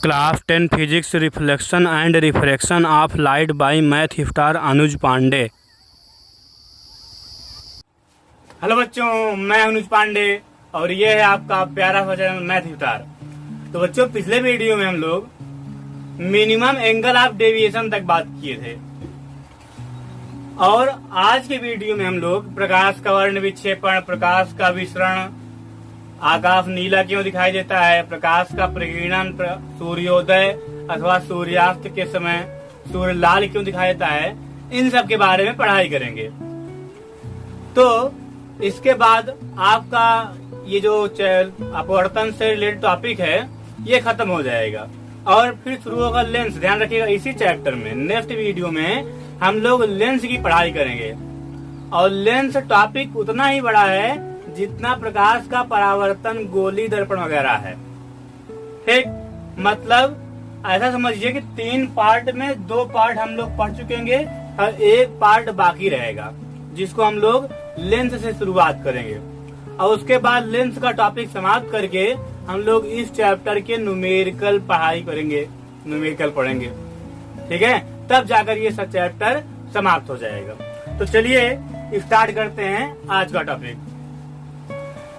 Class 10 physics reflection and refraction of light by math star Anuj Pandey. Hello बच्चों, मैं अनुज पांडे और ये है आपका प्यारा सा चैनल मैथ स्टार। तो बच्चों, पिछले वीडियो में हम लोग मिनिमम एंगल ऑफ डेविएशन तक बात किए थे और आज के वीडियो में हम लोग प्रकाश का वर्ण विक्षेपण, प्रकाश का विसरण, आकाश नीला क्यों दिखाई देता है, प्रकाश का प्रकीर्णन, सूर्योदय अथवा सूर्यास्त के समय सूर्य लाल क्यों दिखाई देता है, इन सब के बारे में पढ़ाई करेंगे। तो इसके बाद आपका ये जो अपवर्तन से रिलेटेड टॉपिक है ये खत्म हो जाएगा और फिर शुरू होगा लेंस। ध्यान रखिएगा, इसी चैप्टर में नेक्स्ट वीडियो में हम लोग लेंस की पढ़ाई करेंगे और लेंस टॉपिक उतना ही बड़ा है जितना प्रकाश का परावर्तन, गोली, दर्पण वगैरह है। ठीक, मतलब ऐसा समझिए कि 3 पार्ट में 2 पार्ट हम लोग पढ़ चुकेंगे और 1 पार्ट बाकी रहेगा जिसको हम लोग लेंस से शुरुआत करेंगे और उसके बाद लेंस का टॉपिक समाप्त करके हम लोग इस चैप्टर के न्यूमेरिकल पढ़ाई करेंगे, न्यूमेरिकल पढ़ेंगे। ठीक है, तब जाकर ये सब चैप्टर समाप्त हो जाएगा। तो चलिए स्टार्ट करते हैं आज का टॉपिक।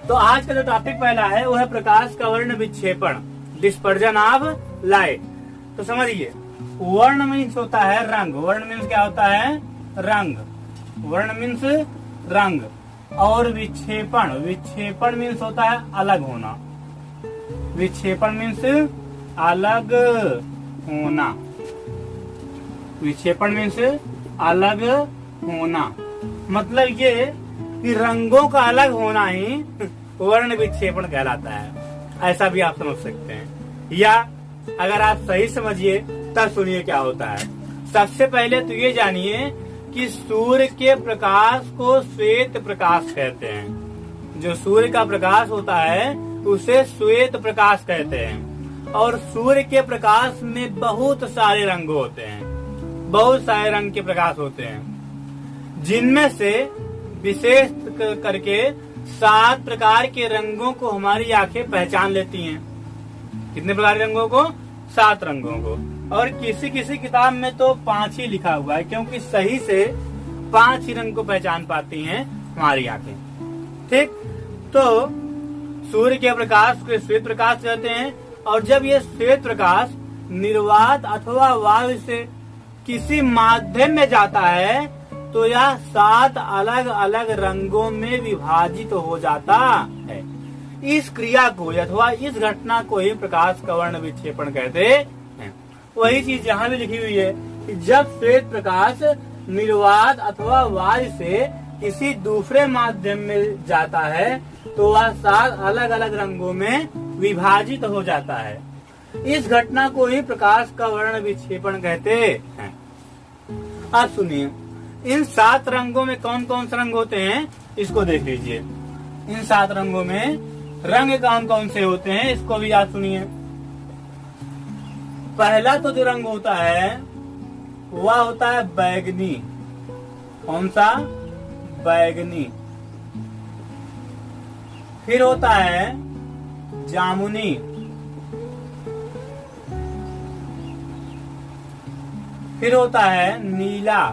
तो आज का जो टॉपिक पहला है वो है प्रकाश का वर्ण विक्षेपण, डिस्पर्जन ऑफ लाइट। तो समझिए, वर्ण मीन्स होता है रंग। वर्ण मीन्स क्या होता है? रंग। वर्ण मीन्स रंग और विक्षेपण, विक्षेपण मीन्स होता है अलग होना। विक्षेपण मीन्स अलग होना। विक्षेपण मीन्स अलग होना, मतलब ये कि रंगों का अलग होना ही वर्ण विक्षेपण कहलाता है। ऐसा भी आप समझ सकते हैं, या अगर आप सही समझिए तब सुनिए क्या होता है। सबसे पहले तो ये जानिए कि सूर्य के प्रकाश को श्वेत प्रकाश कहते हैं। जो सूर्य का प्रकाश होता है उसे श्वेत प्रकाश कहते हैं और सूर्य के प्रकाश में बहुत सारे रंग होते हैं, बहुत सारे रंग के प्रकाश होते हैं, जिनमें से विशेष करके 7 प्रकार के रंगों को हमारी आंखें पहचान लेती हैं। कितने प्रकार के रंगों को? 7 रंगों को। और किसी किसी किताब में तो 5 ही लिखा हुआ है, क्योंकि सही से 5 ही रंग को पहचान पाती हैं हमारी आंखें। ठीक, तो सूर्य के प्रकाश को श्वेत प्रकाश कहते हैं और जब ये श्वेत प्रकाश निर्वात अथवा वायु से किसी माध्यम में जाता है तो यह 7 अलग अलग रंगों में विभाजित हो जाता है। इस क्रिया को अथवा इस घटना को ही प्रकाश का वर्ण विक्षेपण कहते हैं। वही चीज यहाँ भी लिखी हुई है कि जब श्वेत प्रकाश निर्वात अथवा वायु से किसी दूसरे माध्यम में जाता है तो वह 7 अलग अलग रंगों में विभाजित हो जाता है। इस घटना को ही प्रकाश का वर्ण विक्षेपण कहते हैं। अब सुनिए, इन 7 रंगों में कौन कौन से रंग होते हैं इसको देख लीजिए। इन 7 रंगों में रंग कौन कौन से होते हैं इसको भी आप सुनिए। पहला तो जो रंग होता है वह होता है बैगनी। कौन सा? बैगनी। फिर होता है जामुनी। फिर होता है नीला।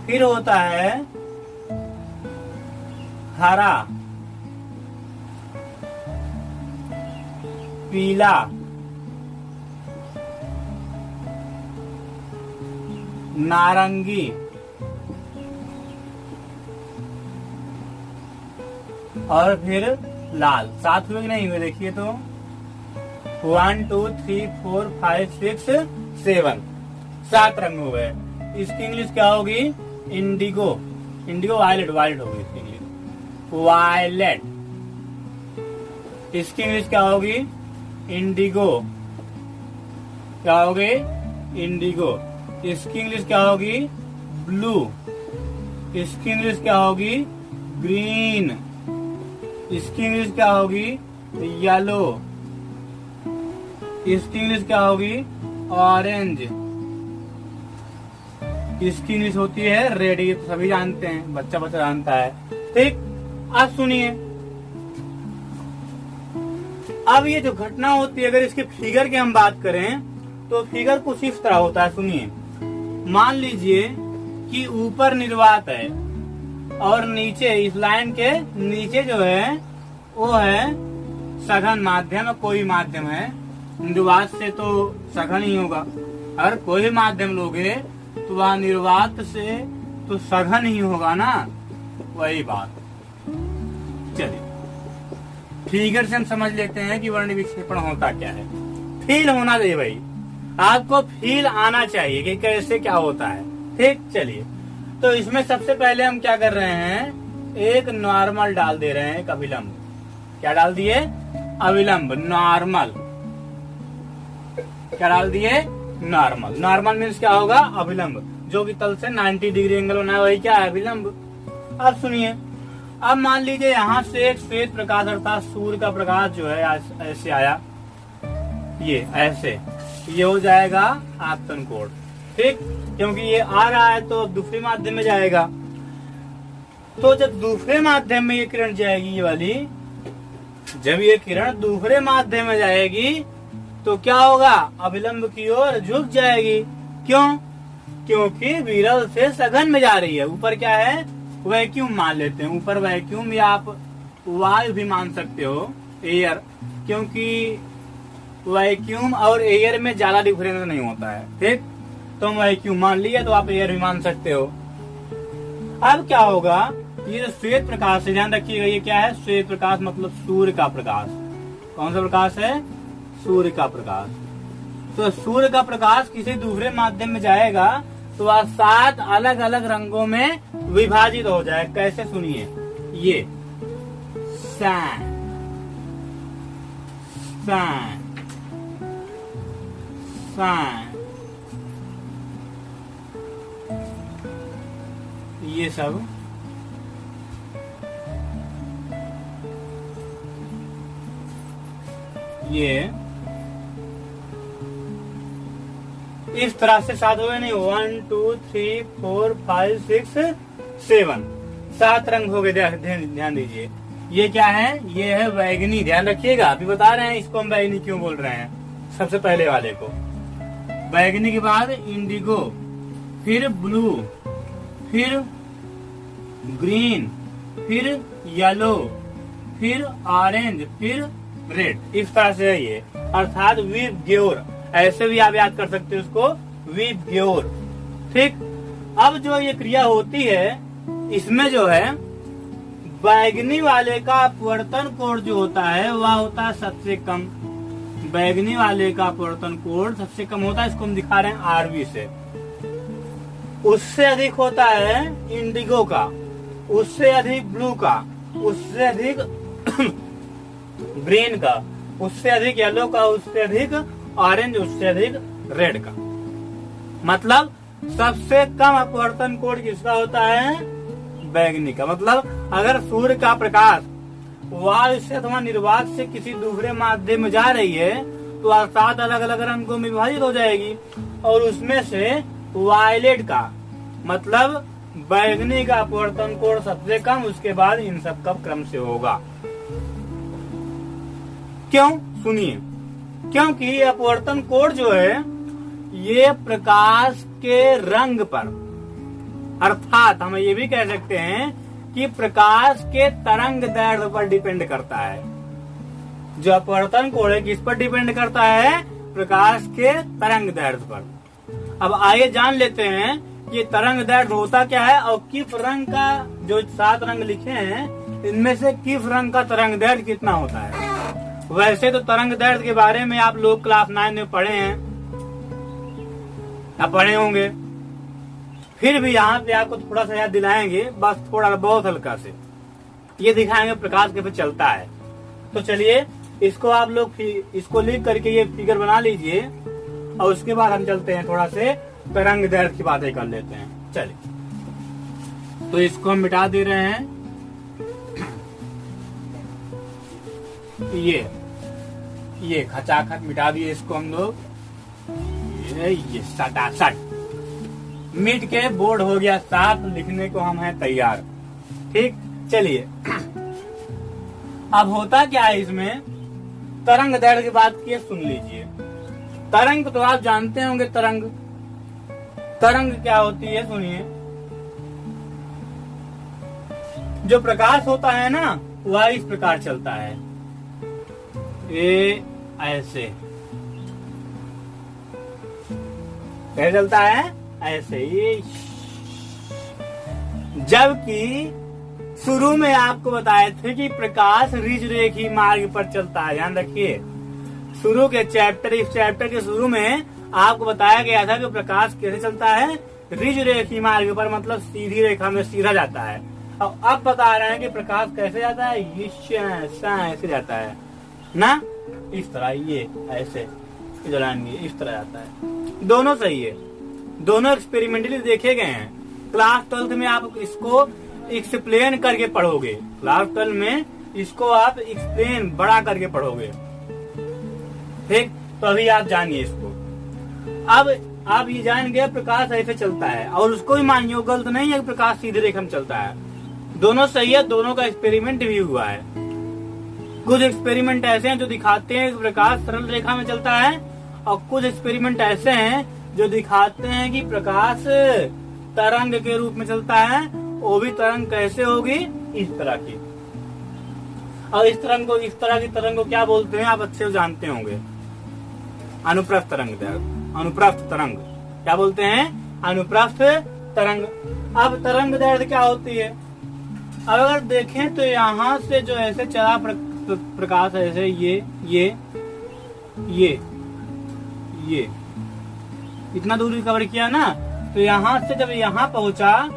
फिर होता है हरा, पीला, नारंगी, और फिर लाल। 7 हुए कि नहीं हुए? देखिए तो 1 2 3 4 5 6 7 7 रंग हो गए। इसकी इंग्लिश क्या होगी? इंडिगो। इंडिगो वायलेट, वायलेट होगी इसकी इंग्लिश, वायलेट। इसकी इंग्लिश क्या होगी? इंडिगो। क्या होगी? इंडिगो। इसकी इंग्लिश क्या होगी? ब्लू। इसकी इंग्लिश क्या होगी? ग्रीन। इसकी इंग्लिश क्या होगी? येलो। इसकी इंग्लिश क्या होगी? ऑरेंज। इसकी इंग्लिश होती है रेड। ये तो सभी जानते हैं, बच्चा बच्चा जानता है। ठीक, अब सुनिए, अब ये जो घटना होती है, अगर इसके फिगर की हम बात करें तो फिगर कुछ इस तरह होता है। सुनिए, मान लीजिए कि ऊपर निर्वात है और नीचे इस लाइन के नीचे जो है वो है सघन माध्यम। कोई माध्यम है, निर्वात से तो सघन ही होगा। अगर कोई माध्यम लोगे तो वह निर्वात से तो सघन ही होगा ना, वही बात। चलिए फिगर से हम समझ लेते हैं कि वर्ण विक्षेपण होता क्या है। फील होना चाहिए भाई, आपको फील आना चाहिए कि कैसे क्या होता है। ठीक, चलिए तो इसमें सबसे पहले हम क्या कर रहे हैं, एक नॉर्मल डाल दे रहे हैं, एक अभिलंब। क्या डाल दिए? अभिलंब, नॉर्मल। क्या डाल दिए? नॉर्मल। नॉर्मल मीन्स क्या होगा? अभिलंब, जो कि तल से 90 डिग्री एंगल बना है, वही क्या है? अभिलंब। अब सुनिए, अब मान लीजिए यहाँ से एक श्वेत प्रकाश अर्थात सूर्य का प्रकाश जो है ऐसे आया, ये ऐसे, ये हो जाएगा आपतन कोण। ठीक, क्योंकि ये आ रहा है तो दूसरे माध्यम में जाएगा। तो जब दूसरे माध्यम में ये किरण जाएगी, ये वाली, जब ये किरण दूसरे माध्यम में जाएगी तो क्या होगा? अभिलंब की ओर झुक जाएगी। क्यों? क्योंकि विरल से सघन में जा रही है। ऊपर क्या है? वैक्यूम मान लेते हैं। ऊपर वैक्यूम या आप वायु भी मान सकते हो, एयर, क्योंकि वैक्यूम और एयर में ज्यादा डिफरेंस नहीं होता है। ठीक, तो हम वैक्यूम मान लिया तो आप एयर भी मान सकते हो। अब क्या होगा, ये जो श्वेत प्रकाश है, ध्यान रखिएगा, ये क्या है? श्वेत प्रकाश मतलब सूर्य का प्रकाश। कौन सा प्रकाश है? सूर्य का प्रकाश। तो सूर्य का प्रकाश किसी दूसरे माध्यम में जाएगा तो वह 7 अलग अलग रंगों में विभाजित हो जाए। कैसे? सुनिए, ये सैन, सैन, सैन, ये सब ये इस तरह से 7 हो गए नहीं, 1 2 3 4 5 6 7 7 रंग हो गए। ध्यान दीजिए, ये क्या है? ये है बैगनी। ध्यान रखिएगा, अभी बता रहे हैं इसको हम बैगनी क्यों बोल रहे हैं। सबसे पहले वाले को बैगनी के बाद इंडिगो, फिर ब्लू, फिर ग्रीन, फिर येलो, फिर ऑरेंज, फिर रेड। इस तरह से है ये, अर्थात विबग्योर, ऐसे भी आप याद कर सकते हो उसको, विबग्योर। ठीक, अब जो ये क्रिया होती है इसमें जो है बैगनी वाले का अपवर्तन कोण जो होता है वह होता है सबसे कम। बैगनी वाले का अपवर्तन कोण सबसे कम होता है, इसको हम दिखा रहे हैं आरबी से। उससे अधिक होता है इंडिगो का, उससे अधिक ब्लू का, उससे अधिक ग्रीन का, उससे अधिक येलो का, उससे अधिक ऑरेंज, उससे अधिक रेड का। मतलब सबसे कम अपवर्तन कोण किसका होता है? बैगनी का। मतलब अगर सूर्य का प्रकाश वायु से अथवा निर्वात से किसी दूसरे माध्यम में जा रही है तो 7 अलग अलग रंगों में विभाजित हो जाएगी, और उसमें से वायलेट का मतलब बैगनी का अपवर्तन कोण सबसे कम, उसके बाद इन सब का क्रम से होगा। क्यों? सुनिए, क्योंकि अपवर्तन कोण जो है ये प्रकाश के रंग पर, अर्थात हम ये भी कह सकते हैं कि प्रकाश के तरंग दैर्ध्य पर डिपेंड करता है। जो अपवर्तन कोण है किस पर डिपेंड करता है? प्रकाश के तरंग दैर्ध्य पर। अब आइए जान लेते हैं ये तरंग दैर्ध्य होता क्या है और किस रंग का, जो 7 रंग लिखे हैं इनमें से किस रंग का तरंग दैर्ध्य कितना होता है। वैसे तो तरंग दैर्ध्य के बारे में आप लोग क्लास 9 में पढ़े हैं, आप पढ़े होंगे, फिर भी यहाँ पे आपको थोड़ा सा याद दिलाएंगे, बस थोड़ा बहुत हल्का से ये दिखाएंगे प्रकाश कैसे चलता है। तो चलिए इसको आप लोग इसको लिख करके ये फिगर बना लीजिए और उसके बाद हम चलते हैं थोड़ा से तरंग दैर्ध्य की बातें कर लेते हैं। चलिए तो इसको हम मिटा दे रहे हैं, ये खचाखच मिटा दिए इसको हम लोग, ये सटासट मिट के बोर्ड हो गया साफ, लिखने को हम हैं तैयार। ठीक, चलिए अब होता क्या है इसमें तरंग दैर्घ्य की बात की है, सुन लीजिए। तरंग तो आप जानते होंगे, तरंग तरंग क्या होती है, सुनिए। जो प्रकाश होता है ना, वह इस प्रकार चलता है, ये ऐसे कैसे चलता है, ऐसे ये। जबकि शुरू में आपको बताए थे कि प्रकाश रिज रेखी मार्ग पर चलता है। ध्यान रखिए, शुरू के चैप्टर, इस चैप्टर के शुरू में आपको बताया गया था कि प्रकाश कैसे चलता है, रिज रेखी मार्ग पर, मतलब सीधी रेखा में सीधा जाता है। और अब बता रहे हैं कि प्रकाश कैसे जाता है, ऐसे जाता है ना, इस तरह, ये ऐसे इस तरह जाता है। दोनों सही है, दोनों एक्सपेरिमेंटली देखे गए हैं। क्लास 12 में आप इसको एक्सप्लेन करके पढ़ोगे, क्लास 12 में इसको आप एक्सप्लेन बड़ा करके पढ़ोगे, ठीक। तो अभी आप जानिए इसको। अब आप ये जान गए प्रकाश ऐसे चलता है, और उसको भी मानिए गलत नहीं है कि प्रकाश सीधी रेखा में चलता है। दोनों सही है, दोनों का एक्सपेरिमेंट भी हुआ है। कुछ एक्सपेरिमेंट ऐसे हैं जो दिखाते हैं कि प्रकाश सरल रेखा में चलता है, और कुछ एक्सपेरिमेंट ऐसे हैं जो दिखाते हैं कि प्रकाश तरंग के रूप में चलता है। वो भी तरंग कैसे होगी, इस तरह की। और इस तरह की तरंग को क्या बोलते हैं, आप अच्छे से जानते होंगे, अनुप्रस्थ तरंग। अनुप्रस्थ तरंग क्या बोलते हैं, अनुप्रस्थ तरंग। अब तरंग दैर्घ्य क्या होती है, अब अगर देखें तो यहाँ से जो ऐसे चला प्रकाश, ऐसे ये इतना दूरी कवर किया ना, तो यहाँ से जब यहाँ पहुंचा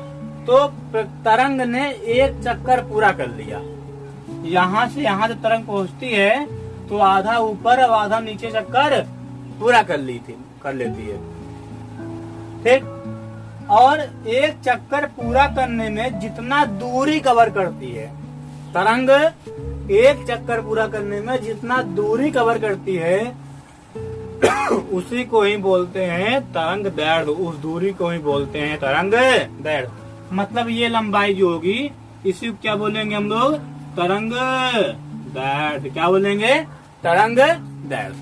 तो तरंग ने एक चक्कर पूरा कर लिया। यहाँ से यहाँ जब तरंग पहुंचती है तो आधा ऊपर और आधा नीचे चक्कर पूरा कर लेती है, ठीक। और एक चक्कर पूरा करने में जितना दूरी कवर करती है तरंग, एक चक्कर पूरा करने में जितना दूरी कवर करती है उसी को ही बोलते हैं तरंग दैर्घ्य। उस दूरी को ही बोलते हैं तरंग दैर्घ्य। मतलब ये लंबाई जो होगी, इसी को क्या बोलेंगे हम लोग, तरंग दैर्घ्य। क्या बोलेंगे, तरंग दैर्घ्य।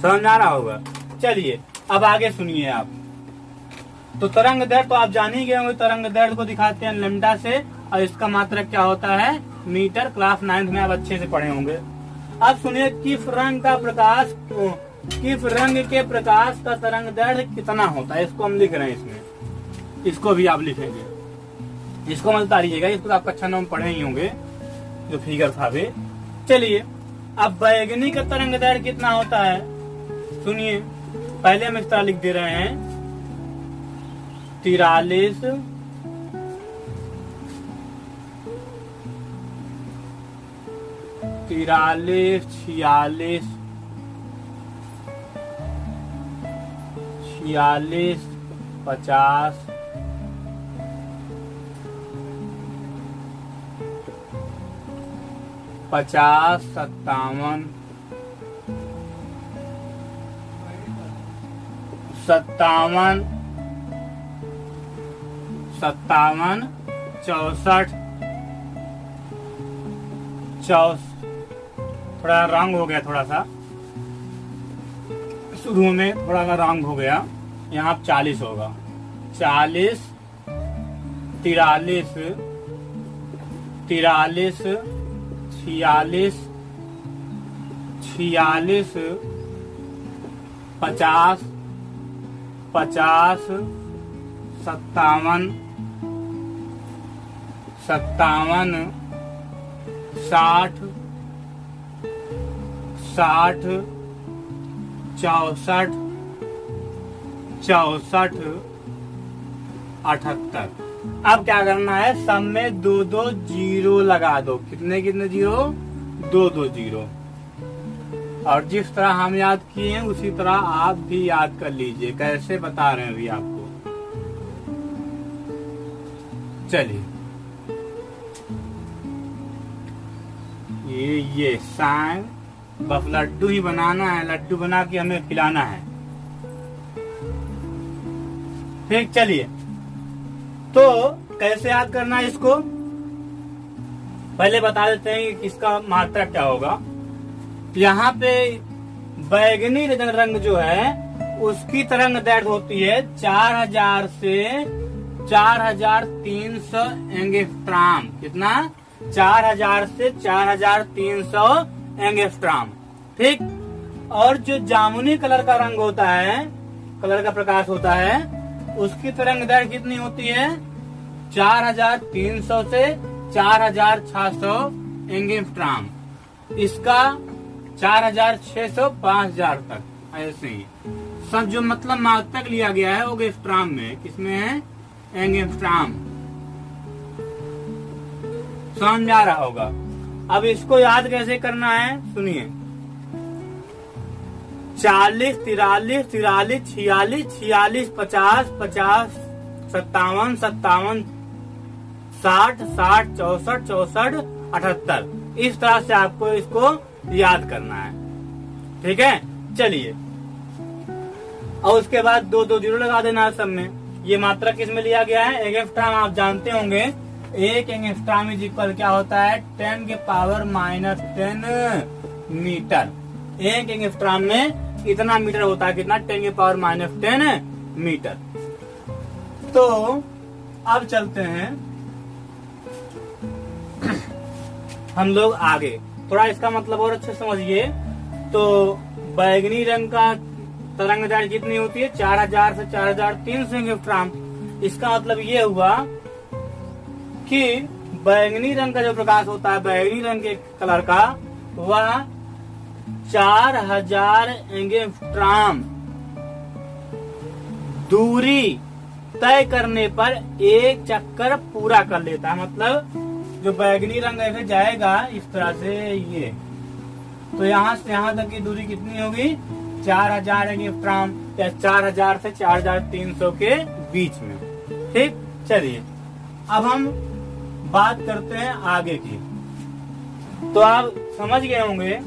समझ में आ रहा होगा। चलिए अब आगे सुनिए आप। तो तरंग दैर्घ्य तो आप जान ही गए होंगे, तरंग दैर्घ्य को दिखाते हैं लैम्डा से, और इसका मात्रक क्या होता है, मीटर। क्लास 9 में आप अच्छे से पढ़े होंगे। अब सुनिए, किस रंग के प्रकाश का तरंग दैर्घ्य कितना होता है, इसको हम लिख रहे हैं इसमें, इसको भी आप लिखेंगे, इसको मत उतारिएगा, इसको आप कक्षा 9 में पढ़े ही होंगे, जो फिगर था वे। चलिए अब बैगनी का तरंग दैर्घ्य कितना होता है, सुनिए। पहले हम इस तरह लिख दे रहे हैं, 43 46 50 57 57 64 थोड़ा रंग हो गया, थोड़ा सा शुरू में थोड़ा सा रंग हो गया, यहाँ 40 होगा, 40 43 46 46 50 50 57 60 60 64 78। अब क्या करना है, सब में 2-2 जीरो लगा दो। कितने कितने जीरो, 2-2 जीरो। और जिस तरह हम याद किए हैं उसी तरह आप भी याद कर लीजिए, कैसे बता रहे हैं अभी आपको। चलिए ये साइन, बस लड्डू ही बनाना है, लड्डू बना के हमें खिलाना है, ठीक। चलिए तो कैसे याद करना है इसको, पहले बता देते हैं कि इसका मात्रा क्या होगा। यहाँ पे बैगनी रंग जो है उसकी तरंग दैर्घ्य होती है 4000 से 4300 एंगस्ट्रॉम। कितना? 4000 से 4300 एंगस्ट्रॉम। ठीक। और जो जामुनी कलर का रंग होता है, कलर का प्रकाश होता है, उसकी तरंग दैर्घ्य कितनी होती है? 4300 से 4600 एंगस्ट्रॉम। इसका 4600 5000 तक, ऐसे ही सब जो मतलब मात्रक लिया गया है वो एंगस्ट्रॉम में। किसमें है? एंगस्ट्रॉम। समझ आ रहा होगा। अब इसको याद कैसे करना है सुनिए। 40, 43, 43, 46, 46, 50, 50, 57, 57, 60, 60, 64, 64, 78। इस तरह से आपको इसको याद करना है। ठीक है, चलिए। और उसके बाद 2 जीरो लगा देना सब में। ये मात्रा किस में लिया गया है? एंगस्ट्रॉम। आप जानते होंगे एक एंगस्ट्रॉम इज इक्वल क्या होता है? 10 के पावर -10 मीटर। एक एंगस्ट्रॉम में इतना मीटर होता है। कितना? 10 के पावर -10 मीटर। तो अब चलते हैं हम लोग आगे। थोड़ा इसका मतलब और अच्छे समझिए। तो बैगनी रंग का तरंग दैर्घ्य कितनी होती है? 4000 से 4300 एंगस्ट्रॉम। इसका मतलब ये हुआ कि बैगनी रंग का जो प्रकाश होता है, बैगनी रंग के कलर का, वह 4000 एंगस्ट्रॉम दूरी तय करने पर एक चक्कर पूरा कर लेता है। मतलब जो बैगनी रंग ऐसे जाएगा इस तरह से, ये तो यहाँ से यहाँ तक की दूरी कितनी होगी? 4000 एंगस्ट्रॉम, या 4000 से 4300 के बीच में। ठीक। चलिए अब हम बात करते हैं आगे की। तो आप समझ गए होंगे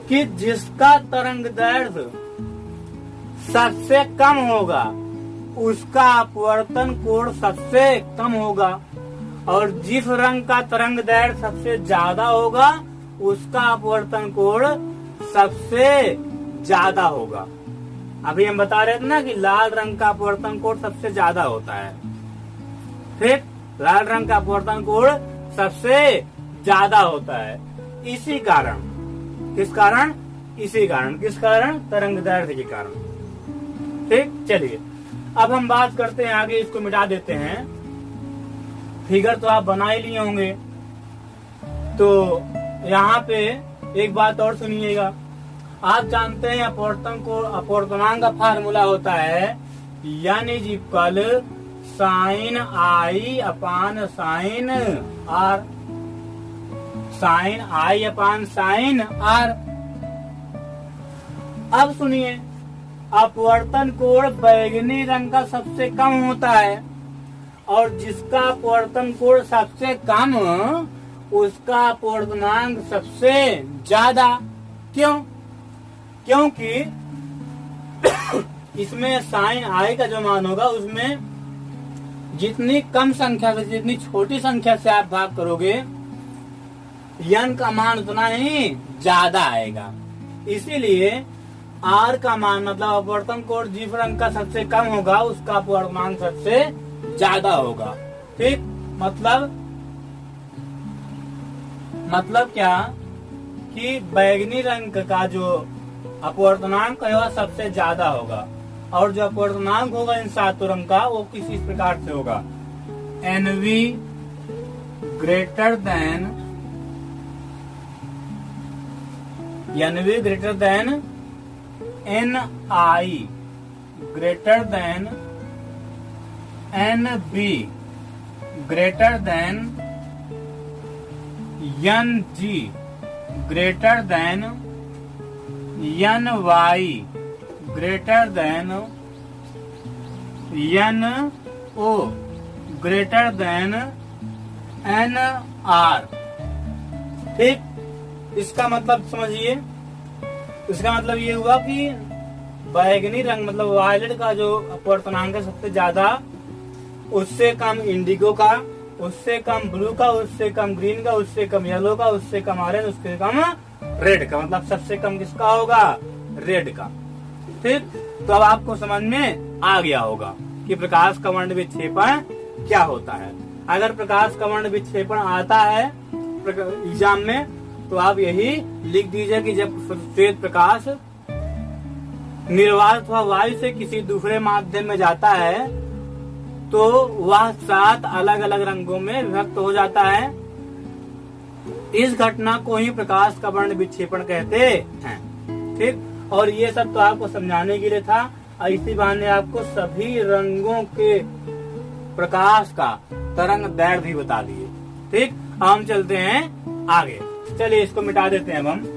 कि जिसका तरंग दैर्घ्य सबसे कम होगा उसका अपवर्तन कोण सबसे कम होगा, और जिस रंग का तरंग दैर्घ्य सबसे ज्यादा होगा उसका अपवर्तन कोण सबसे ज्यादा होगा। अभी हम बता रहे थे ना कि लाल रंग का अपवर्तन कोण सबसे ज्यादा होता है। ठीक। लाल रंग का अपवर्तन कोण सबसे ज्यादा होता है। इसी कारण, किस कारण? इसी कारण, किस कारण? तरंग दैर्घ्य के कारण। ठीक। चलिए अब हम बात करते हैं आगे। इसको मिटा देते हैं। फिगर तो आप बना ही लिए होंगे। तो यहाँ पे एक बात और सुनिएगा। आप जानते हैं अपवर्तनांक का फार्मूला होता है n is equal sine i upon sine r. Sine i upon sine r. अब सुनिए, अपवर्तन कोण बैगनी रंग का सबसे कम होता है, और जिसका अपवर्तन कोण सबसे कम उसका अपवर्तनांक सबसे ज्यादा। क्यों? क्योंकि इसमें साइन आई का जो मान होगा उसमें जितनी कम संख्या से, जितनी छोटी संख्या से आप भाग करोगे, n का मान उतना ही ज्यादा आएगा। इसीलिए r का मान, मतलब अपवर्तन कोण जिस रंग का सबसे कम होगा उसका अपवर्तनांक सबसे ज्यादा होगा। ठीक। मतलब क्या कि बैगनी रंग का जो अपवर्तनांक है वह सबसे ज्यादा होगा, और जो अपवर्तनांक होगा इन सातों रंग का वो किसी प्रकार से होगा। NV greater than NI greater than NB greater than NG greater than NY greater than NO greater than NR। ठीक। इसका मतलब समझिए। इसका मतलब ये हुआ कि बैगनी रंग मतलब वायलेट का जो अपवर्तनांक है सबसे ज्यादा, उससे कम इंडिगो का, उससे कम ब्लू का, उससे कम ग्रीन का, उससे कम येलो का, उससे कम ऑरेंज, उससे कम रेड का, मतलब सबसे कम किसका होगा, रेड का। ठीक, तो अब आपको समझ में आ गया होगा कि प्रकाश का वर्ण विक्षेपण क्या होता है। अगर प्रकाश का वर्ण विक्षेपण आता है एग्जाम में, तो आप यही लिख दीजिए कि जब श्वेत प्रकाश निर्वात अथवा वायु से किसी दूसरे माध्यम में जाता है तो वह 7 अलग अलग रंगों में विभक्त हो जाता है। इस घटना को ही प्रकाश का वर्ण विक्षेपण कहते हैं। ठीक, और ये सब तो आपको समझाने के लिए था, और इसी बहाने आपको सभी रंगों के प्रकाश का तरंग दैर्घ्य भी बता दिए। ठीक, हम चलते हैं आगे। चलिए इसको मिटा देते हैं अब हम।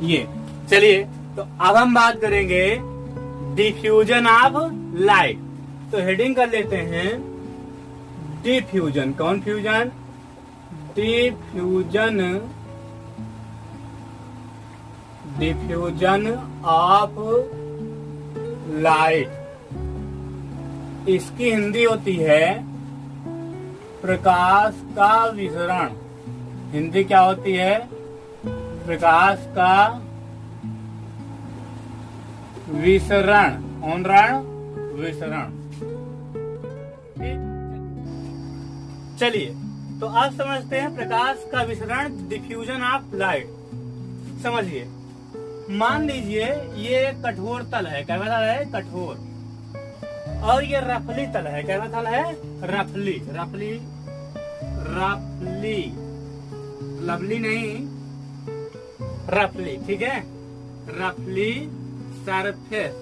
ये चलिए, तो अब हम बात करेंगे डिफ्यूजन ऑफ लाइट। तो हेडिंग कर लेते हैं डिफ्यूजन। कौन fusion? Diffusion, diffusion of light. इसकी हिंदी होती है प्रकाश का विसरण। हिंदी क्या होती है? प्रकाश का विसरण। रण विसरण। चलिए, तो अब समझते हैं प्रकाश का विसरण, डिफ्यूजन ऑफ लाइट। समझिए, मान लीजिए ये कठोर तल है। क्या तल है? कठोर। और ये रफली तल है। क्या तल है? रफली। रफली, रफली, लवली नहीं, रफली। ठीक है, रफली सरफेस।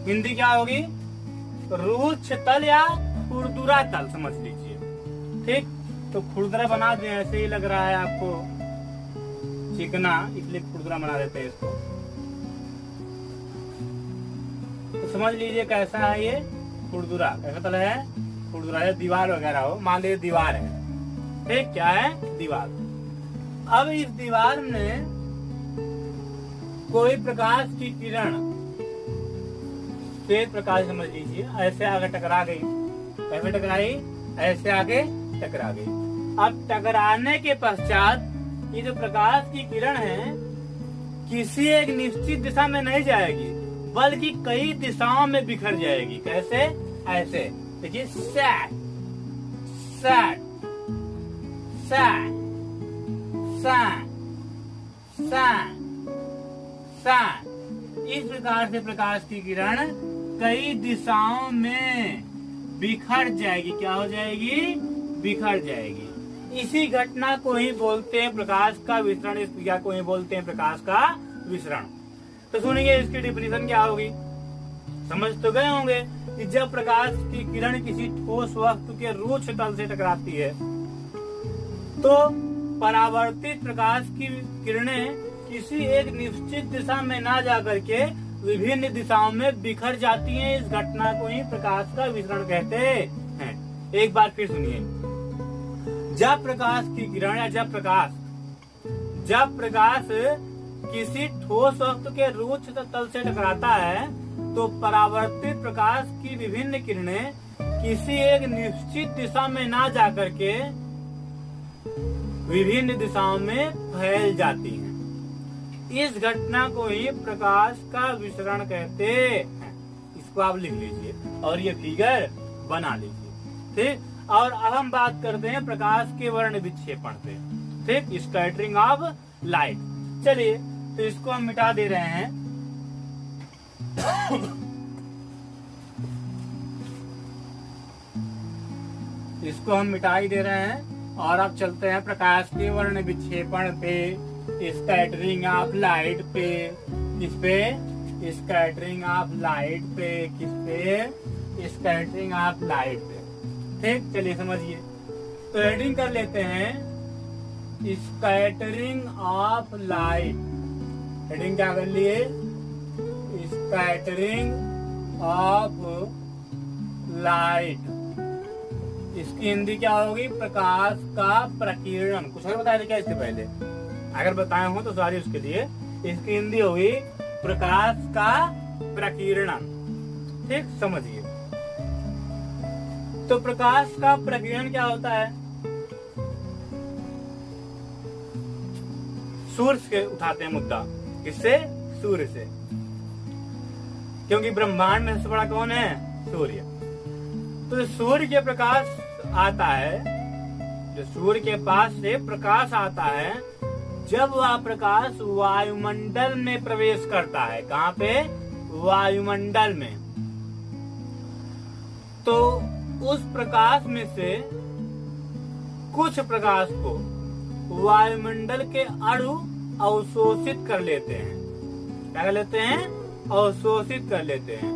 हिंदी क्या होगी? रुक्ष तल या खुरदुरा तल, समझ लीजिए। ठीक, तो खुरदुरा बना दें, ऐसे ही लग रहा है आपको चिकना, इसलिए खुरदुरा बना देते हैं इसको। तो समझ लीजिए कैसा है ये खुरदुरा। कैसा तल है? खुरदुरा। या दीवार वगैरह हो, मान लीजिए दीवार है। ठीक, क्या है? दीवार। अब इस दीवार में कोई प्रकाश की किरण, श्वेत प्रकाश समझ लीजिए, ऐसे आगे टकरा गई। कैसे टकराई? ऐसे आगे टकरा गई। अब टकराने के पश्चात ये जो प्रकाश की किरण है किसी एक निश्चित दिशा में नहीं जाएगी, बल्कि कई दिशाओं में बिखर जाएगी। कैसे? ऐसे देखिए, सैट सैट सैट सैट सैट सैट। इस प्रकार से प्रकाश की किरण कई दिशाओं में बिखर जाएगी। क्या हो जाएगी? बिखर जाएगी। इसी घटना को ही बोलते हैं प्रकाश का विसरण। इस क्रिया को ही बोलते हैं प्रकाश का विसरण। तो सुनिए इसकी डिफिनेशन क्या होगी। समझ तो गए होंगे कि जब प्रकाश की किरण किसी ठोस वस्तु के रुक्ष तल से टकराती है तो परावर्तित प्रकाश की किरणें किसी एक निश्चित दिशा में ना जाकर के विभिन्न दिशाओं में बिखर जाती हैं। इस घटना को ही प्रकाश का विसरण कहते हैं। एक बार फिर सुनिए, जब प्रकाश की किरण या जब प्रकाश किसी ठोस वस्तु के रुक्ष तल से टकराता है तो परावर्तित प्रकाश की विभिन्न किरणें किसी एक निश्चित दिशा में ना जाकर के विभिन्न दिशाओं में फैल जाती हैं। इस घटना को ही प्रकाश का विसरण कहते हैं। इसको आप लिख लीजिए और ये फिगर बना लीजिए। ठीक, और अब हम बात करते हैं प्रकाश के वर्ण विक्षेपण पे। ठीक, स्कैटरिंग ऑफ लाइट। चलिए, तो इसको हम मिटा दे रहे हैं। इसको हम मिटा ही दे रहे हैं और अब चलते हैं प्रकाश के वर्ण विक्षेपण पे। स्कैटरिंग ऑफ लाइट पे, किस पे? स्कैटरिंग ऑफ लाइट पे, किस पे? स्कैटरिंग ऑफ लाइट पे। ठीक, चलिए समझिए। तो हेडिंग कर लेते हैं स्कैटरिंग ऑफ लाइट। हेडिंग क्या कर लिए? Scattering of light. इसकी हिंदी क्या होगी? प्रकाश का प्रकीर्णन। कुछ और बताया था क्या इसके पहले? अगर बताए हो तो सॉरी उसके लिए। इसकी हिंदी होगी प्रकाश का प्रकीर्णन। ठीक, समझिए। तो प्रकाश का प्रकीर्णन क्या होता है? सूर्य से उठाते हैं मुद्दा। किससे? सूर्य से, क्योंकि ब्रह्मांड में सबसे बड़ा कौन है? सूर्य। तो सूर्य के प्रकाश आता है, जो सूर्य के पास से प्रकाश आता है, जब वह प्रकाश वायुमंडल में प्रवेश करता है। कहाँ पे? वायुमंडल में। तो उस प्रकाश में से कुछ प्रकाश को वायुमंडल के अणु अवशोषित कर लेते हैं। क्या कर लेते हैं? अवशोषित कर लेते हैं,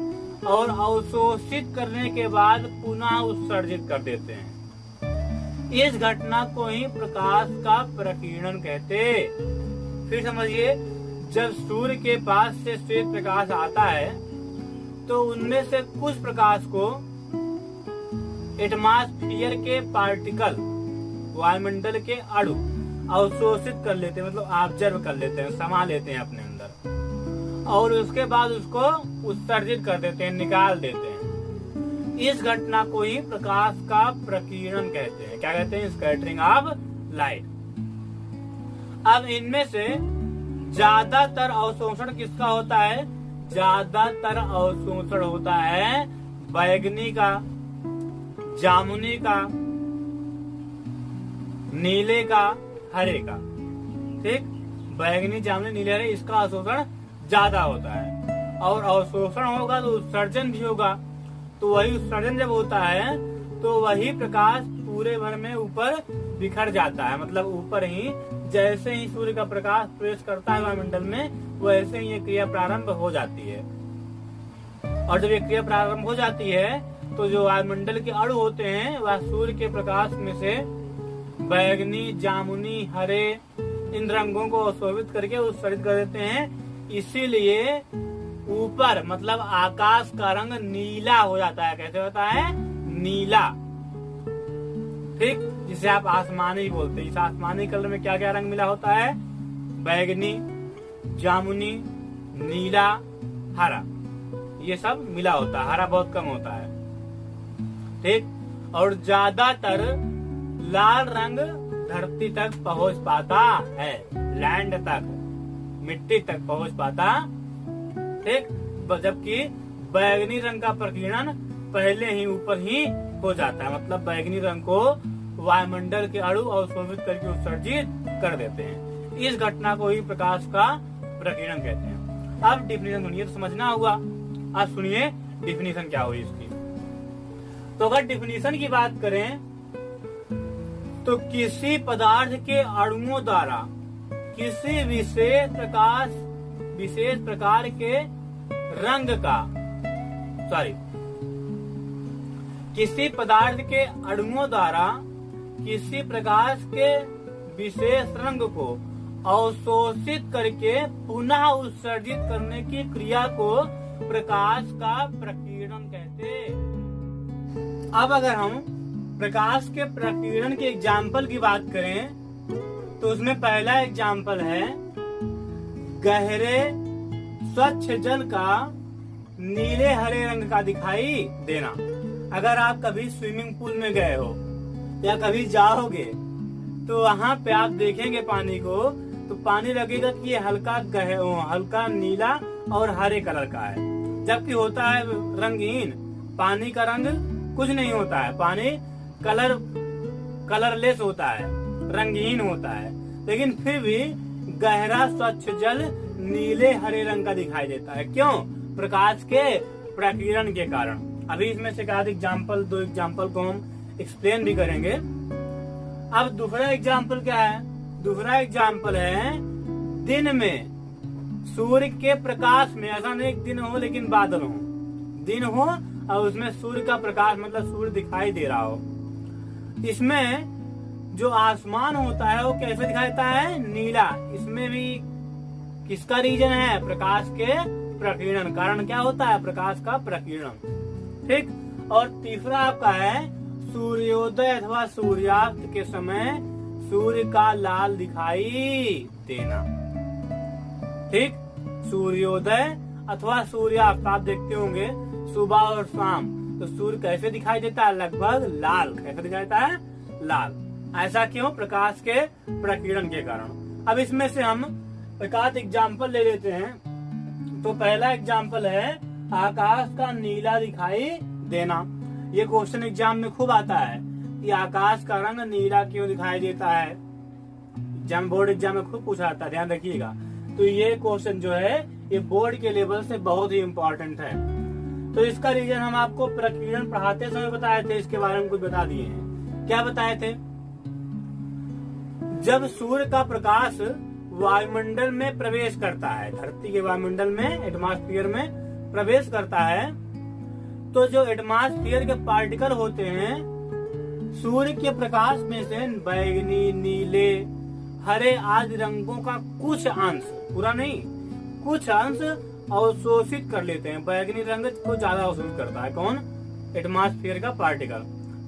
और अवशोषित करने के बाद पुनः उत्सर्जित कर देते हैं। इस घटना को ही प्रकाश का प्रकीर्णन कहते। फिर समझिए, जब सूर्य के पास से श्वेत प्रकाश आता है तो उनमें से कुछ प्रकाश को एटमॉस्फेयर के पार्टिकल, वायुमंडल के अणु अवशोषित कर लेते हैं, मतलब ऑब्जर्व कर लेते हैं, समा लेते हैं अपने अंदर, और उसके बाद उसको उत्सर्जित कर देते हैं, निकाल देते हैं। इस घटना को ही प्रकाश का प्रकीर्णन कहते हैं। क्या कहते हैं? Scattering of light. अब इनमें से ज्यादातर अवशोषण किसका होता है? ज्यादातर अवशोषण होता है बैगनी का, जामुनी का, नीले का, हरे का। ठीक, बैगनी, जामुनी, नीले, हरे, इसका अवशोषण ज्यादा होता है। और अवशोषण होगा तो उत्सर्जन भी होगा। तो वही उत्सर्जन जब होता है तो वही प्रकाश पूरे भर में ऊपर बिखर जाता है। मतलब ऊपर ही, जैसे ही सूर्य का प्रकाश प्रवेश करता है वायुमंडल में, वैसे ही ये क्रिया प्रारंभ हो जाती है। और जब ये क्रिया प्रारंभ हो जाती है तो जो वायुमंडल के अणु होते हैं वह सूर्य के प्रकाश में से बैगनी, जामुनी, हरे, इन रंगों को अवशोषित करके उत्सर्जित कर देते हैं। इसीलिए ऊपर, मतलब आकाश का रंग नीला हो जाता है। कैसे होता है? नीला। ठीक, जिसे आप आसमानी बोलते हैं। इस आसमानी कलर में क्या क्या रंग मिला होता है? बैगनी, जामुनी, नीला, हरा, ये सब मिला होता है। हरा बहुत कम होता है। ठीक, और ज्यादातर लाल रंग धरती तक पहुंच पाता है, लैंड तक, मिट्टी तक पहुंच पाता। ठीक, जबकि बैगनी रंग का प्रकीर्णन पहले ही ऊपर ही हो जाता है। मतलब बैगनी रंग को वायुमंडल के अणु अवशोषित करके उत्सर्जित कर देते हैं। इस घटना को ही प्रकाश का प्रकीर्णन कहते हैं। अब डिफिनेशन सुनिए तो समझना होगा। अब सुनिए डिफिनेशन क्या हुई इसकी। तो अगर डिफिनेशन की बात करें तो किसी पदार्थ के अणुओं द्वारा किसी विशेष प्रकार के रंग का, किसी पदार्थ के अणुओं द्वारा किसी प्रकाश के विशेष रंग को अवशोषित करके पुनः उत्सर्जित करने की क्रिया को प्रकाश का प्रकीर्णन कहते। अब अगर हम प्रकाश के प्रकीर्णन के एग्जाम्पल की बात करें तो उसमें पहला एग्जाम्पल है गहरे स्वच्छ जल का नीले हरे रंग का दिखाई देना। अगर आप कभी स्विमिंग पूल में गए हो या कभी जाओगे तो वहाँ पे आप देखेंगे पानी को, तो पानी लगेगा कि ये हल्का नीला और हरे कलर का है, जबकि होता है रंगहीन। पानी का रंग कुछ नहीं होता है, पानी कलरलेस होता है, रंगहीन होता है, लेकिन फिर भी गहरा स्वच्छ जल नीले हरे रंग का दिखाई देता है। क्यों? प्रकाश के प्रकीर्णन के कारण। अभी इसमें से दो एग्जाम्पल को हम एक्सप्लेन भी करेंगे। अब दूसरा एग्जाम्पल क्या है? दूसरा एग्जाम्पल है दिन में सूर्य के प्रकाश में, ऐसा नहीं दिन हो लेकिन बादल हो, दिन हो और उसमें सूर्य का प्रकाश मतलब सूर्य दिखाई दे रहा हो, इसमें जो आसमान होता है वो कैसे दिखाई देता है? नीला। इसमें भी किसका रीजन है? प्रकाश के प्रकीर्णन। कारण क्या होता है? प्रकाश का प्रकीर्णन। ठीक। और तीसरा आपका है सूर्योदय अथवा सूर्यास्त के समय सूर्य का लाल दिखाई देना। ठीक। सूर्योदय अथवा सूर्यास्त आप देखते होंगे सुबह और शाम, तो सूर्य कैसे दिखाई देता है? लगभग लाल। कैसे दिखाई देता है? लाल। ऐसा क्यों? प्रकाश के प्रकीर्णन के कारण। अब इसमें से हम एक आध एग्जाम्पल ले लेते हैं। तो पहला एग्जाम्पल है आकाश का नीला दिखाई देना। ये क्वेश्चन एग्जाम में खूब आता है कि आकाश का रंग नीला क्यों दिखाई देता है। एग्जाम, बोर्ड एग्जाम में खूब पूछा जाता है, ध्यान रखिएगा। तो ये क्वेश्चन जो है ये बोर्ड के लेवल से बहुत ही इम्पोर्टेंट है। तो इसका रीजन हम आपको प्रकीर्णन पढ़ाते समय बताए थे, इसके बारे में कुछ बता दिए हैं। क्या बताए थे? जब सूर्य का प्रकाश वायुमंडल में प्रवेश करता है, धरती के वायुमंडल में, एटमॉस्फेयर में प्रवेश करता है, तो जो एटमॉस्फेयर के पार्टिकल होते हैं सूर्य के प्रकाश में से बैंगनी, नीले, हरे आदि रंगों का कुछ अंश, पूरा नहीं, कुछ अंश अवशोषित कर लेते हैं। बैगनी रंग को ज्यादा अवशोषित करता है कौन? एटमॉस्फेयर का पार्टिकल।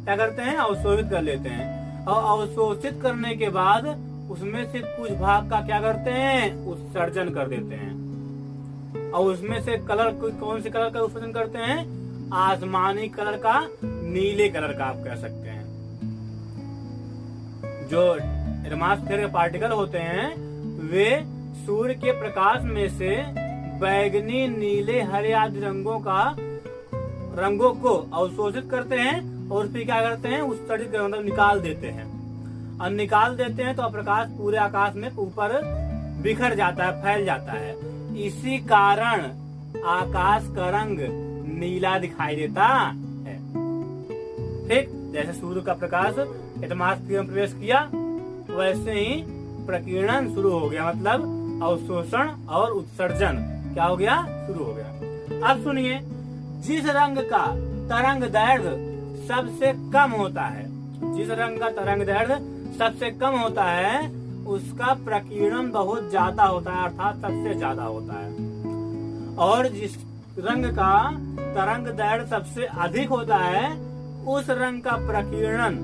क्या करते हैं? अवशोषित कर लेते हैं। और अवशोषित करने के बाद उसमें से कुछ भाग का क्या करते हैं? उत्सर्जन कर देते हैं। और उसमें से कलर, कौन से कलर का उत्सर्जन करते हैं? आसमानी कलर का, नीले कलर का आप कह सकते हैं। जो एटमॉस्फेयर के पार्टिकल होते हैं वे सूर्य के प्रकाश में से बैगनी, नीले, हरे आदि रंगों को अवशोषित करते हैं और फिर क्या करते हैं? उत्सर्जित कर, मतलब निकाल देते हैं। और निकाल देते हैं तो प्रकाश पूरे आकाश में ऊपर बिखर जाता है, फैल जाता है। इसी कारण आकाश का रंग नीला दिखाई देता है। ठीक। जैसे सूर्य का प्रकाश एटमॉस्फेयर में प्रवेश किया वैसे ही प्रकीर्णन शुरू हो गया, मतलब अवशोषण और उत्सर्जन क्या हो गया? शुरू हो गया। अब सुनिए, जिस रंग का तरंग दैर्घ्य सबसे कम होता है, जिस रंग का तरंग दैर्घ्य सबसे कम होता है उसका प्रकीर्णन बहुत ज्यादा होता है, अर्थात सबसे ज्यादा होता है। और जिस रंग का तरंग दैर्घ्य सबसे अधिक होता है उस रंग का प्रकीर्णन,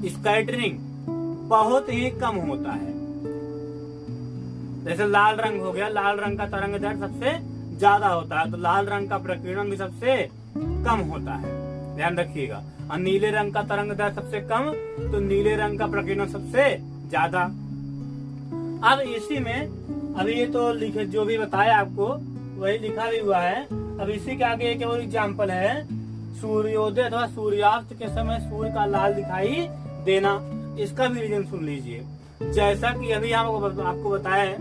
स्कैटरिंग, बहुत ही कम होता है। जैसे लाल रंग हो गया, लाल रंग का तरंग दैर्घ्य सबसे ज्यादा होता है तो लाल रंग का प्रकीर्णन भी सबसे कम होता है, ध्यान रखिएगा। और नीले रंग का तरंग दैर्घ्य सबसे कम तो नीले रंग का प्रकीर्णन सबसे ज्यादा। अब इसी में अभी ये तो लिखे, जो भी बताया आपको वही लिखा भी हुआ है। अब इसी के आगे एक और एग्जाम्पल है, सूर्योदय अथवा सूर्यास्त के समय सूर्य का लाल दिखाई देना। इसका भी रीजन सुन लीजिए। जैसा कि अभी हम आपको बताया है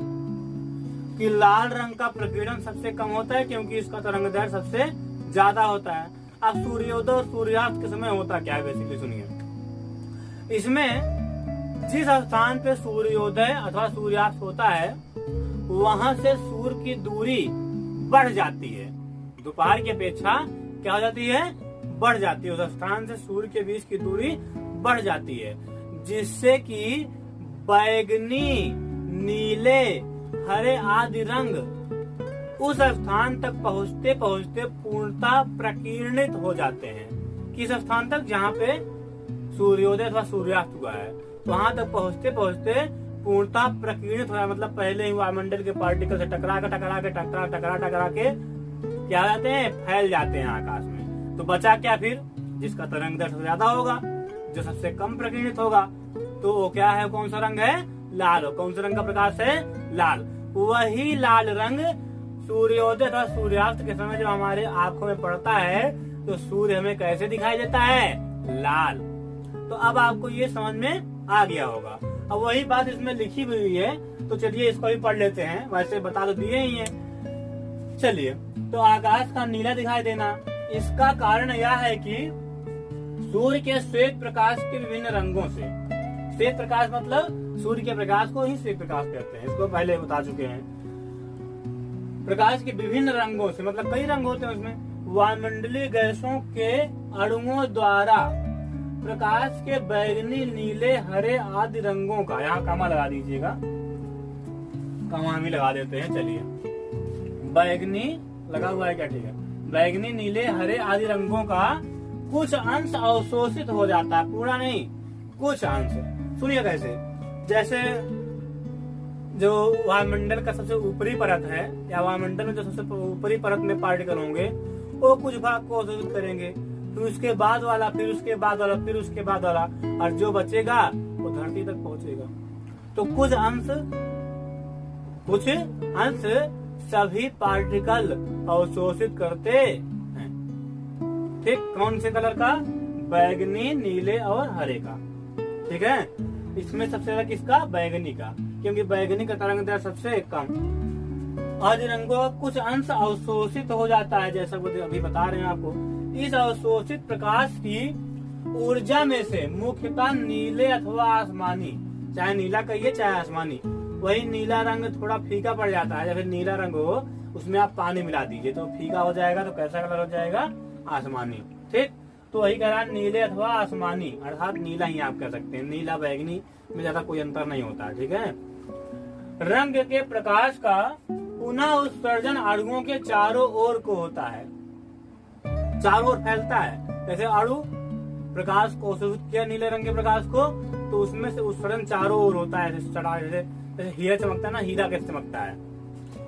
कि लाल रंग का प्रकीर्णन सबसे कम होता है क्योंकि इसका तरंग दैर्घ्य सबसे ज्यादा होता है। अब सूर्योदय और सूर्यास्त के समय होता क्या है, बेसिकली सुनिए। इसमें जिस स्थान पे सूर्योदय अथवा सूर्यास्त होता है वहां से सूर्य की दूरी बढ़ जाती है, दोपहर की अपेक्षा क्या हो जाती है? बढ़ जाती है। उस स्थान से सूर्य के बीच की दूरी बढ़ जाती है, जिससे कि बैगनी, नीले, हरे आदि रंग उस स्थान तक पहुँचते पहुँचते पूर्णतः प्रकीर्णित हो जाते हैं। किस स्थान तक? जहाँ पे सूर्योदय अथवा सूर्यास्त हुआ है वहां तक पहुँचते पहुँचते पूर्णतः प्रकीर्णित हो जाए, मतलब पहले ही वायुमंडल के पार्टिकल से टकरा के क्या जाते हैं? फैल जाते हैं आकाश में। तो बचा क्या फिर? जिसका तरंग दैर्घ्य ज्यादा होगा, जो सबसे कम प्रकीर्णित होगा, तो वो क्या है? कौन सा रंग है? लाल। कौन सा रंग का प्रकाश है? लाल। वही लाल रंग सूर्योदय अथवा सूर्यास्त के समय जब हमारे आंखों में पड़ता है तो सूर्य हमें कैसे दिखाई देता है? लाल। तो अब आपको ये समझ में आ गया होगा। अब वही बात इसमें लिखी हुई है, तो चलिए इसको भी पढ़ लेते हैं। वैसे बता तो दिए ही है। चलिए, तो आकाश का नीला दिखाई देना, इसका कारण यह है कि सूर्य के श्वेत प्रकाश के विभिन्न रंगों से, श्वेत प्रकाश मतलब सूर्य के प्रकाश को ही सूर्य प्रकाश कहते हैं, इसको पहले बता चुके हैं। प्रकाश के विभिन्न रंगों से, मतलब कई रंग होते हैं उसमें, वायुमंडलीय गैसों के अणुओं द्वारा प्रकाश के बैगनी, नीले, हरे आदि रंगों का, यहाँ कमा लगा दीजिएगा, कमा हम ही लगा देते हैं, चलिए, बैगनी लगा हुआ है क्या, ठीक है, बैगनी, नीले, हरे आदि रंगों का कुछ अंश अवशोषित हो जाता है, पूरा नहीं, कुछ अंश। सुनिए कैसे, जैसे जो वायुमंडल का सबसे ऊपरी परत है, या वायुमंडल में जो सबसे ऊपरी परत में पार्टिकल होंगे, वो कुछ भाग को अवशोषित करेंगे, फिर उसके बाद वाला, फिर उसके बाद वाला, फिर उसके बाद वाला, और जो बचेगा वो धरती तक पहुंचेगा। तो कुछ अंश सभी पार्टिकल अवशोषित करते हैं। ठीक, कौन से कलर का, बैगनी, नीले और हरे का, ठीक है। इसमें सबसे ज्यादा किसका, बैगनी का, क्योंकि बैगनी का तरंग दैर्घ्य सबसे कम। आदि रंगों का कुछ अंश अवशोषित हो जाता है, जैसा वो अभी बता रहे हैं आपको। इस अवशोषित प्रकाश की ऊर्जा में से मुख्यतः नीले अथवा आसमानी, चाहे नीला कहिए चाहे आसमानी, वही नीला रंग थोड़ा फीका पड़ जाता है, या फिर नीला रंग हो, उसमें आप पानी मिला दीजिए तो फीका हो जाएगा, तो कैसा कलर हो जाएगा, आसमानी। ठीक, तो वही कह रहा है नीले अथवा आसमानी, अर्थात नीला ही आप कह सकते हैं, नीला बैगनी में ज्यादा कोई अंतर नहीं होता। ठीक है, रंग के प्रकाश का पुनः उत्सर्जन अणुओं के चारों ओर को होता है, चारों ओर फैलता है। जैसे अणु प्रकाश को अवशोषित किया नीले रंग के प्रकाश को, तो उसमें से उत्सर्जन चारों ओर होता है। जैसे हीरा चमकता है ना, हीरा कैसे चमकता है,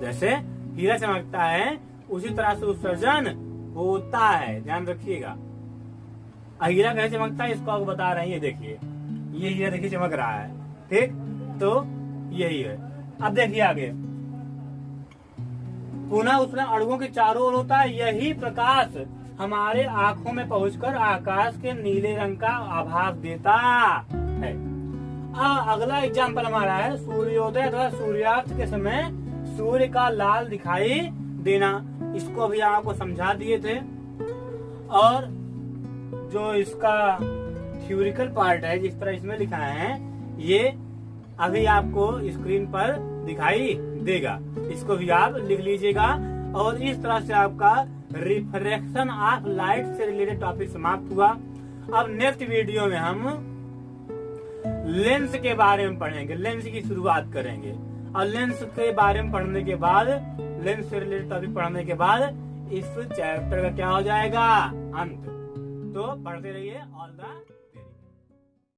जैसे हीरा चमकता है उसी तरह से उत्सर्जन होता है, ध्यान रखिएगा। हीरा कैसे चमकता है इसको आपको बता रहे हैं, ये देखिए, ये हीरा देखिए चमक रहा है। ठीक, तो यही है। अब देखिए आगे, पुनः उत्सर्जन अणुओं के चारों ओर होता है। यही प्रकाश हमारे आंखों में पहुंचकर आकाश के नीले रंग का आभास देता है। अगला एग्जाम्पल हमारा है सूर्योदय अथवा सूर्यास्त के समय सूर्य का लाल दिखाई देना। इसको अभी आपको समझा दिए थे, और जो इसका थ्योरिकल पार्ट है, जिस तरह इसमें लिखा है, ये अभी आपको स्क्रीन पर दिखाई देगा, इसको भी आप लिख लीजिएगा। और इस तरह से आपका रिफ्रैक्शन ऑफ लाइट से रिलेटेड टॉपिक समाप्त हुआ। अब नेक्स्ट वीडियो में हम लेंस के बारे में पढ़ेंगे, लेंस की शुरुआत करेंगे, और लेंस के बारे में पढ़ने के बाद, लेंस से रिलेटेड टॉपिक पढ़ने के बाद इस चैप्टर का क्या हो जाएगा, अंत। तो पढ़ते रहिए। All the